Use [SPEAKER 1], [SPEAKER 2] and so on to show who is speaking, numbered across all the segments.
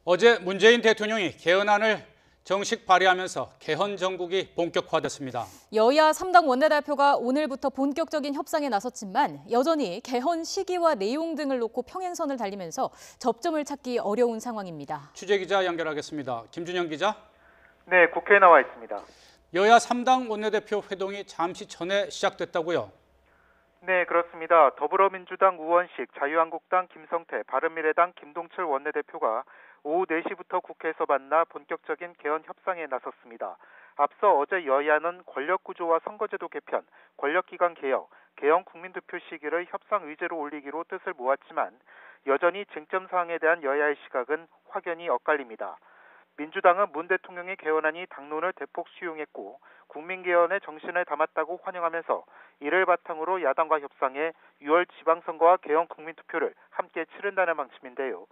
[SPEAKER 1] 어제 문재인 대통령이 개헌안을 정식 발의하면서 개헌 정국이 본격화됐습니다.
[SPEAKER 2] 여야 3당 원내대표가 오늘부터 본격적인 협상에 나섰지만 여전히 개헌 시기와 내용 등을 놓고 평행선을 달리면서 접점을 찾기 어려운 상황입니다.
[SPEAKER 1] 취재기자 연결하겠습니다. 김준영 기자.
[SPEAKER 3] 네, 국회에 나와 있습니다.
[SPEAKER 1] 여야 3당 원내대표 회동이 잠시 전에 시작됐다고요?
[SPEAKER 3] 네, 그렇습니다. 더불어민주당 우원식, 자유한국당 김성태, 바른미래당 김동철 원내대표가 오후 4시부터 국회에서 만나 본격적인 개헌 협상에 나섰습니다. 앞서 어제 여야는 권력구조와 선거제도 개편, 권력기관 개혁, 개헌 국민투표 시기를 협상 의제로 올리기로 뜻을 모았지만 여전히 쟁점 사항에 대한 여야의 시각은 확연히 엇갈립니다. 민주당은 문 대통령의 개헌안이 당론을 대폭 수용했고 국민개헌의 정신을 담았다고 환영하면서 이를 바탕으로 야당과 협상해 6월 지방선거와 개헌 국민투표를 함께 치른다는 방침인데요.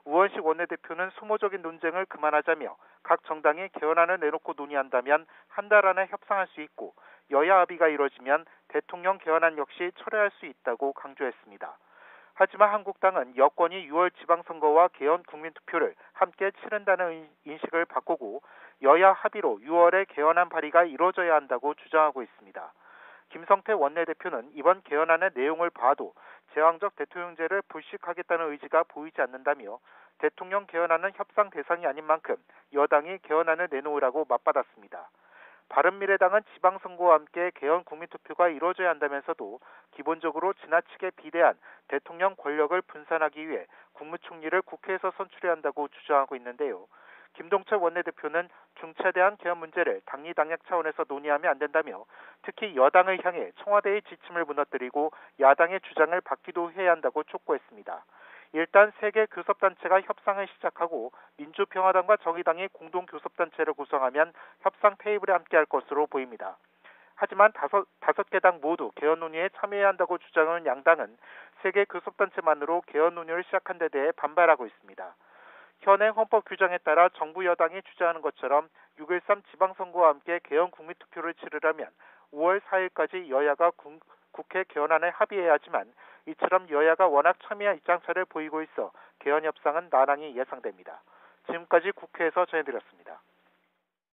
[SPEAKER 3] 우원식 원내대표는 소모적인 논쟁을 그만하자며 각 정당이 개헌안을 내놓고 논의한다면 한 달 안에 협상할 수 있고 여야 합의가 이뤄지면 대통령 개헌안 역시 철회할 수 있다고 강조했습니다. 하지만 한국당은 여권이 6월 지방선거와 개헌 국민투표를 함께 치른다는 인식을 바꾸고 여야 합의로 6월에 개헌안 발의가 이루어져야 한다고 주장하고 있습니다. 김성태 원내대표는 이번 개헌안의 내용을 봐도 제왕적 대통령제를 불식하겠다는 의지가 보이지 않는다며 대통령 개헌안은 협상 대상이 아닌 만큼 여당이 개헌안을 내놓으라고 맞받았습니다. 바른미래당은 지방선거와 함께 개헌 국민투표가 이루어져야 한다면서도 기본적으로 지나치게 비대한 대통령 권력을 분산하기 위해 국무총리를 국회에서 선출해야 한다고 주장하고 있는데요. 김동철 원내대표는 중차대한 개헌 문제를 당리당략 차원에서 논의하면 안 된다며 특히 여당을 향해 청와대의 지침을 무너뜨리고 야당의 주장을 받기도 해야 한다고 촉구했습니다. 일단 세계 교섭단체가 협상을 시작하고 민주평화당과 정의당이 공동교섭단체를 구성하면 협상 테이블에 함께할 것으로 보입니다. 하지만 다섯 개 당 모두 개헌 논의에 참여해야 한다고 주장하는 양당은 세계 교섭단체만으로 개헌 논의를 시작한 데 대해 반발하고 있습니다. 현행 헌법 규정에 따라 정부 여당이 주장하는 것처럼 6.13 지방선거와 함께 개헌 국민투표를 치르려면 5월 4일까지 여야가 국회 개헌안에 합의해야 하지만 이처럼 여야가 워낙 첨예한 입장차를 보이고 있어 개헌 협상은 난항이 예상됩니다. 지금까지 국회에서 전해드렸습니다.